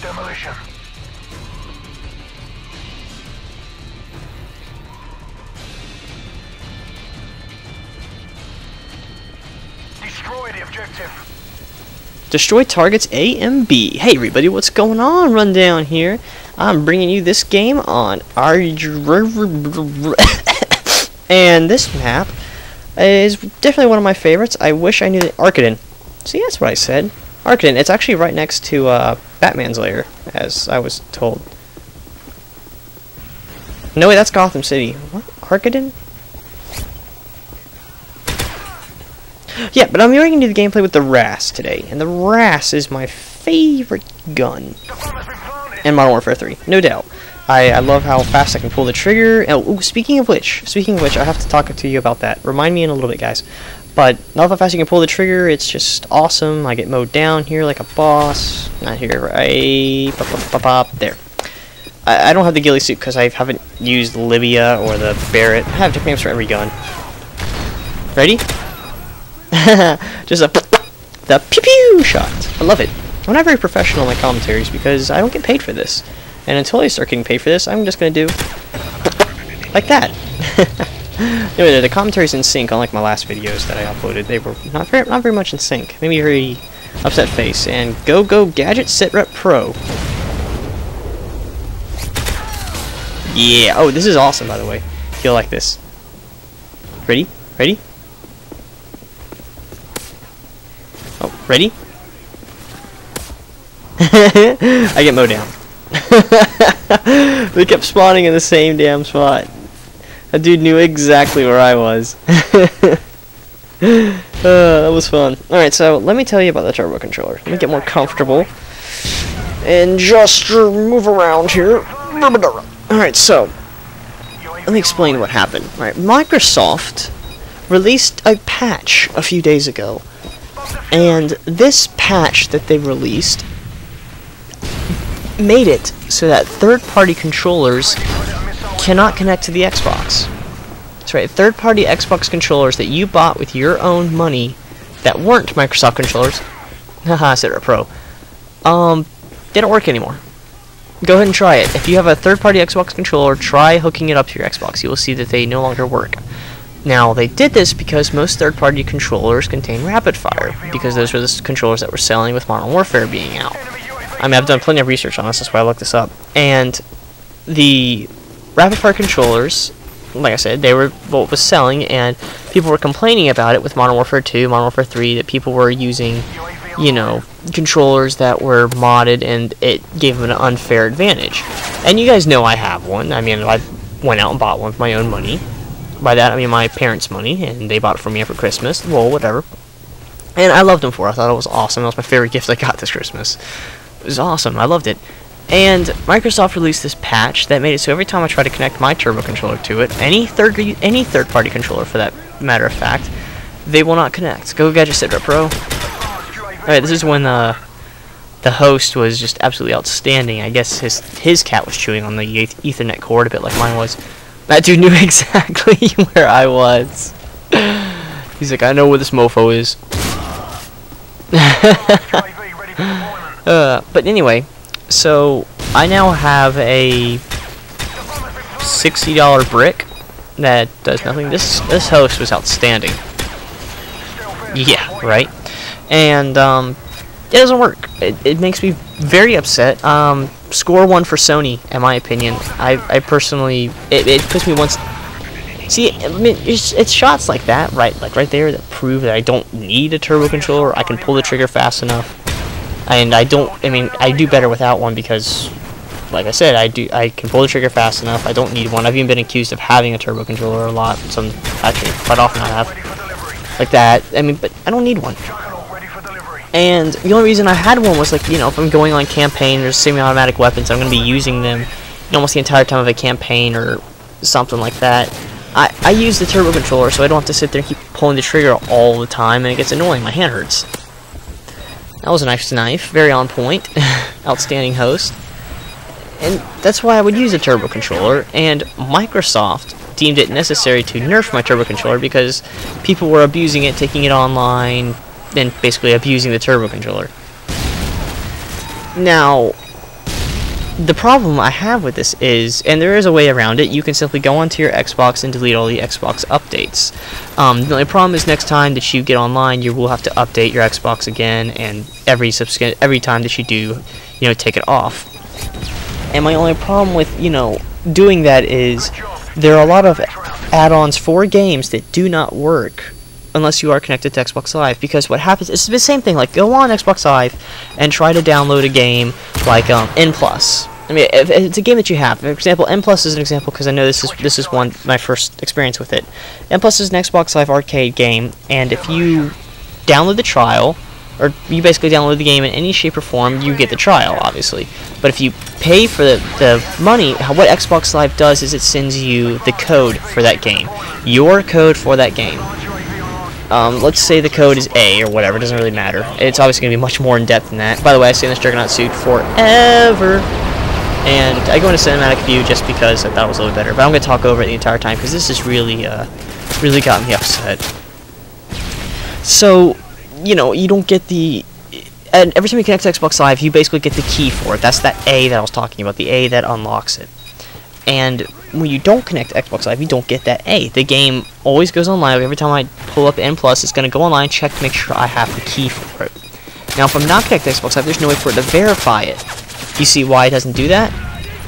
Demolition. Destroy the objective. Destroy targets A and B. Hey everybody, what's going on? Rundown here. I'm bringing you this game on and this map is definitely one of my favorites. I wish I knew the Arcaden. See, that's what I said. Arcaden. It's actually right next to Batman's lair, as I was told. No, wait, that's Gotham City. What? Arcaden? Yeah, but I'm going to do the gameplay with the RAS today, and the RAS is my favorite gun in Modern Warfare 3, no doubt. I love how fast I can pull the trigger. Oh, speaking of which, I have to talk to you about that. Remind me in a little bit, guys. But love how fast you can pull the trigger. It's just awesome. I get mowed down here like a boss. Not here, right? There. I don't have the ghillie suit because I haven't used Libya or the Barrett. I have different names for every gun. Ready? Just the pew pew shot. I love it. I'm not very professional in my commentaries because I don't get paid for this. And until I start getting paid for this, I'm just gonna do like that. Anyway, the commentary's in sync, unlike my last videos that I uploaded. They were not very much in sync. Maybe a very upset face. And go gadget sit rep pro. Yeah. Oh, this is awesome, by the way. You'll like this. Ready? Ready? Oh, ready? I get mowed down. They kept spawning in the same damn spot. That dude knew exactly where I was. That was fun. Alright, so let me tell you about the turbo controller. Let me get more comfortable and just move around here. Alright, so let me explain what happened. Alright, Microsoft released a patch a few days ago, and this patch that they released made it so that third-party controllers cannot connect to the Xbox. That's right, third-party Xbox controllers that you bought with your own money that weren't Microsoft controllers, haha, Citra Pro, they don't work anymore. Go ahead and try it. If you have a third-party Xbox controller, try hooking it up to your Xbox. You will see that they no longer work. Now, they did this because most third-party controllers contain rapid fire, because those were the controllers that were selling with Modern Warfare being out. I mean, I've done plenty of research on this, that's why I looked this up. And the rapid fire controllers, like I said, they were what was selling, and people were complaining about it with Modern Warfare 2, Modern Warfare 3, that people were using, you know, controllers that were modded, and it gave them an unfair advantage. And you guys know I have one. I mean, I went out and bought one with my own money. By that, I mean my parents' money, and they bought it for me for Christmas. Well, whatever. And I loved them for it. I thought it was awesome. That was my favorite gift I got this Christmas. It was awesome. I loved it. And Microsoft released this patch that made it so every time I try to connect my turbo controller to it, any third-party controller for that matter of fact, they will not connect. Go Gadget Citra Pro. Alright, this is when the host was just absolutely outstanding. I guess his cat was chewing on the Ethernet cord a bit like mine was. That dude knew exactly where I was. He's like, I know where this mofo is. But anyway, so I now have a $60 brick that does nothing. This host was outstanding. Yeah, right. And it doesn't work. It makes me very upset. Score one for Sony, in my opinion. I personally, it puts me once. See, I mean, it's shots like that, right, like right there, that prove that I don't need a turbo controller. I can pull the trigger fast enough, and I do better without one because, like I said, I can pull the trigger fast enough. I don't need one. I've even been accused of having a turbo controller a lot. Some actually, quite often I have, like that. I mean, but I don't need one. And the only reason I had one was, like, you know, if I'm going on campaign, there's semi-automatic weapons, I'm going to be using them almost the entire time of a campaign or something like that. I use the turbo controller so I don't have to sit there and keep pulling the trigger all the time, and it gets annoying. My hand hurts. That was a nice knife, very on point, outstanding host. And that's why I would use a turbo controller, and Microsoft deemed it necessary to nerf my turbo controller because people were abusing it, taking it online, and basically abusing the turbo controller. Now, the problem I have with this is, and there is a way around it, you can simply go onto your Xbox and delete all the Xbox updates. The only problem is next time that you get online, you will have to update your Xbox again, and every time that you do, take it off. And my only problem with, doing that is there are a lot of add-ons for games that do not work unless you are connected to Xbox Live, because what happens is the same thing. Like, go on Xbox Live and try to download a game like N+. I mean, if it's a game that you have. For example, N+ is an example because I know this is my first experience with it. N+ is an Xbox Live arcade game, and if you download the trial, or you basically download the game in any shape or form, you get the trial, obviously. But if you pay for the money, what Xbox Live does is it sends you the code for that game. Your code for that game. Let's say the code is A or whatever, it doesn't really matter. It's obviously going to be much more in depth than that. By the way, I stay in this Juggernaut suit forever. And I go into cinematic view just because I thought it was a little better. But I'm going to talk over it the entire time because this is really got me upset. So, you don't get the... And every time you connect to Xbox Live, you basically get the key for it. That's that A that I was talking about, the A that unlocks it. And when you don't connect to Xbox Live, you don't get that A. The game always goes online. Every time I pull up N+, it's going to go online, check to make sure I have the key for it. Now, if I'm not connected to Xbox Live, there's no way for it to verify it. You see why it doesn't do that?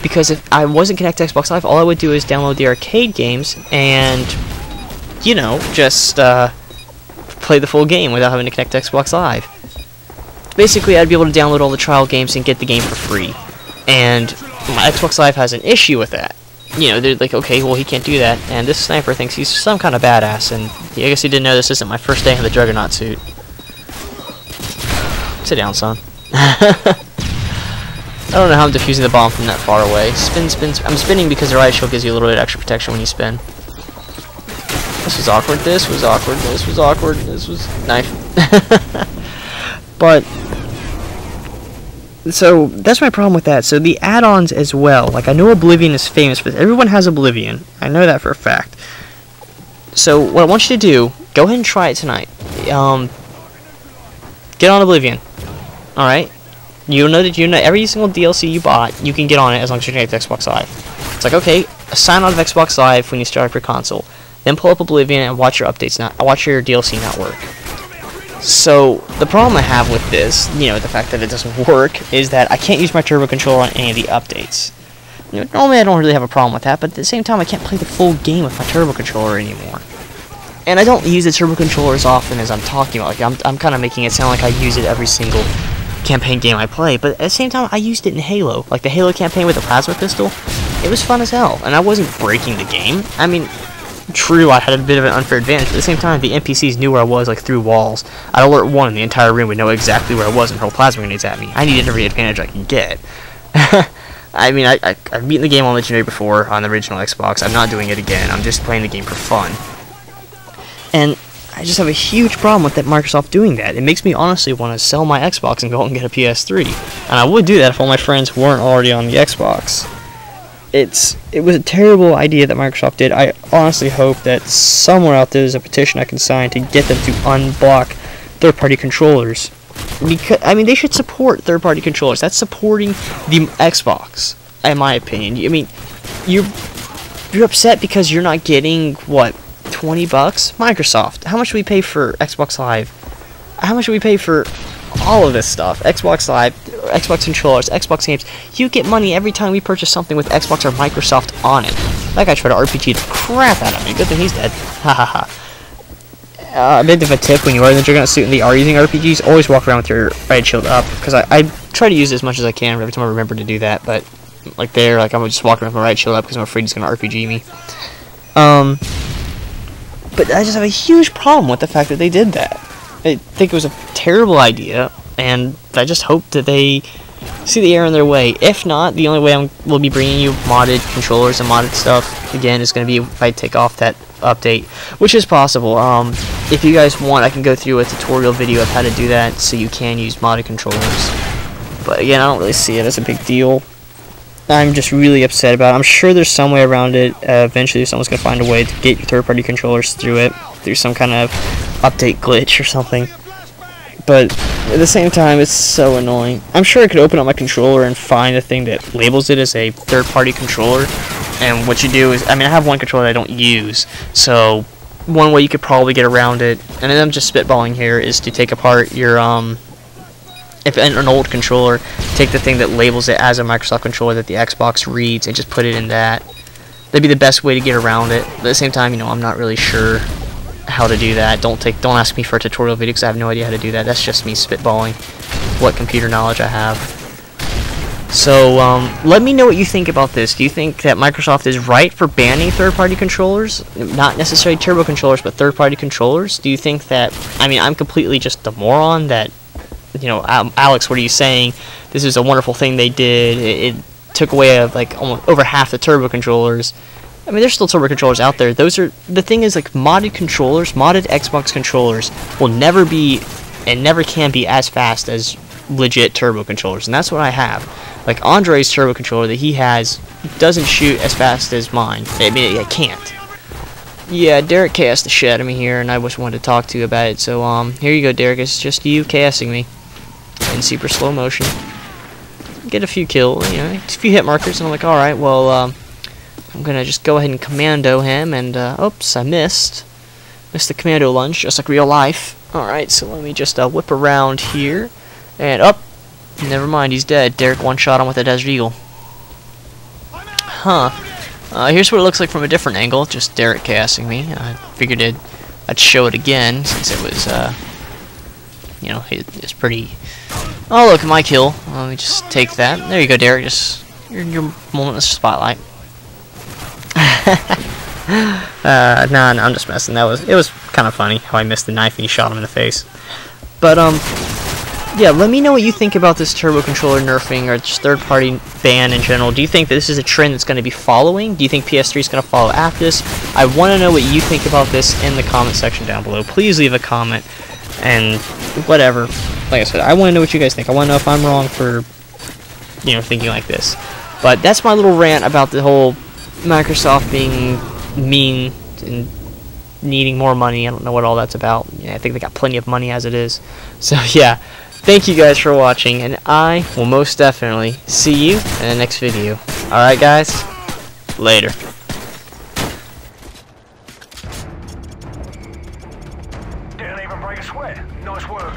Because if I wasn't connected to Xbox Live, all I would do is download the arcade games and, just play the full game without having to connect to Xbox Live. Basically, I'd be able to download all the trial games and get the game for free. And my Xbox Live has an issue with that. They're like, okay, well, he can't do that. And this sniper thinks he's some kind of badass. And I guess he didn't know this isn't my first day in the Juggernaut suit. Sit down, son. I don't know how I'm defusing the bomb from that far away. Spin, spin, spin. I'm spinning because the riot shield gives you a little bit of extra protection when you spin. This was awkward. This was awkward. This was awkward. This was knife. But so that's my problem with that. So the add-ons as well. Like, I know Oblivion is famous for this. Everyone has Oblivion. I know that for a fact. So what I want you to do, go ahead and try it tonight. Get on Oblivion. All right. You'll know that every single DLC you bought, you can get on it as long as you're connected to Xbox Live. It's like, okay, sign out of Xbox Live when you start up your console. Then pull up Oblivion and watch your updates, watch your DLC not work. So the problem I have with this, the fact that it doesn't work, is that I can't use my turbo controller on any of the updates. Normally I don't really have a problem with that, but at the same time I can't play the full game with my turbo controller anymore. And I don't use the turbo controller as often as I'm talking about. Like, I'm kind of making it sound like I use it every single campaign game I play, but at the same time I used it in Halo. Like the Halo campaign with the plasma pistol, it was fun as hell, and I wasn't breaking the game. I mean, true, I had a bit of an unfair advantage, but at the same time, the NPCs knew where I was, like, through walls. I'd alert one in the entire room would know exactly where I was and hurl plasma grenades at me. I needed every advantage I could get. I mean, I've beaten the game on Legendary before, on the original Xbox. I'm not doing it again. I'm just playing the game for fun. And I just have a huge problem with that Microsoft doing that. It makes me honestly want to sell my Xbox and go out and get a PS3. And I would do that if all my friends weren't already on the Xbox. It was a terrible idea that Microsoft did. I honestly hope that somewhere out there there's a petition I can sign to get them to unblock third-party controllers. Because, I mean, they should support third-party controllers. That's supporting the Xbox, in my opinion. I mean, you're upset because you're not getting, what, $20? Microsoft, how much do we pay for Xbox Live? How much do we pay for all of this stuff? Xbox Live, Xbox controllers, Xbox games. You get money every time we purchase something with Xbox or Microsoft on it. That guy tried to RPG the crap out of me. Good thing he's dead. Ha ha ha. A bit of a tip: when you are in the Juggernaut suit and they are using RPGs, always walk around with your riot shield up, because I try to use it as much as I can every time I remember to do that, but like I'm just walking around with my riot shield up because I'm afraid he's going to RPG me. But I just have a huge problem with the fact that they did that. I think it was a terrible idea, and I just hope that they see the error in their way. If not, the only way we'll be bringing you modded controllers and modded stuff, again, is going to be if I take off that update, which is possible. If you guys want, I can go through a tutorial video of how to do that, so you can use modded controllers. But again, I don't really see it as a big deal. I'm just really upset about it. I'm sure there's some way around it. Eventually someone's going to find a way to get your third-party controllers through it, through some kind of update glitch or something. But at the same time, it's so annoying. I'm sure I could open up my controller and find a thing that labels it as a third-party controller. And what you do is, I mean, I have one controller that I don't use, so one way you could probably get around it, and I'm just spitballing here, is to take apart your, if an old controller, take the thing that labels it as a Microsoft controller that the Xbox reads and just put it in that. That'd be the best way to get around it. But at the same time, you know, I'm not really sure how to do that. Don't ask me for a tutorial video because I have no idea how to do that. That's just me spitballing what computer knowledge I have. So let me know what you think about this. Do you think that Microsoft is right for banning third-party controllers? Not necessarily turbo controllers, but third-party controllers? Do you think that, I mean, I'm completely just a moron that, you know, Alex, what are you saying? This is a wonderful thing they did. It took away like almost over half the turbo controllers. I mean, there's still turbo controllers out there. Those are, the thing is, like, modded controllers, modded Xbox controllers will never be and never can be as fast as legit turbo controllers, and that's what I have. Like, Andre's turbo controller that he has doesn't shoot as fast as mine. I mean, it can't. Yeah, Derek cast the shit out of me here, and I just wanted to talk to you about it. So, here you go, Derek. It's just you casting me in super slow motion. Get a few kills, you know, a few hit markers, and I'm like, alright, well, I'm gonna just go ahead and commando him, and, oops, I missed. Missed the commando lunge, just like real life. Alright, so let me just, whip around here, and, up. Never mind, he's dead. Derek one-shot him with a Desert Eagle. Huh. Here's what it looks like from a different angle, just Derek casting me. I figured I'd show it again, since it was, you know, it's pretty... Oh, look, my kill. Let me just take that. There you go, Derek. Just your moment in the spotlight. Nah, I'm just messing. It was kind of funny how I missed the knife and he shot him in the face. But yeah, let me know what you think about this turbo controller nerfing or just third-party ban in general. Do you think that this is a trend that's going to be following? Do you think PS3 is going to follow after this? I want to know what you think about this in the comment section down below. Please leave a comment and whatever. Like I said, I want to know what you guys think. I want to know if I'm wrong for, you know, thinking like this. But that's my little rant about the whole Microsoft being mean and needing more money. I don't know what all that's about. Yeah, I think they got plenty of money as it is. So yeah, thank you guys for watching, and I will most definitely see you in the next video. Alright guys, later. Didn't even break a sweat. Nice work.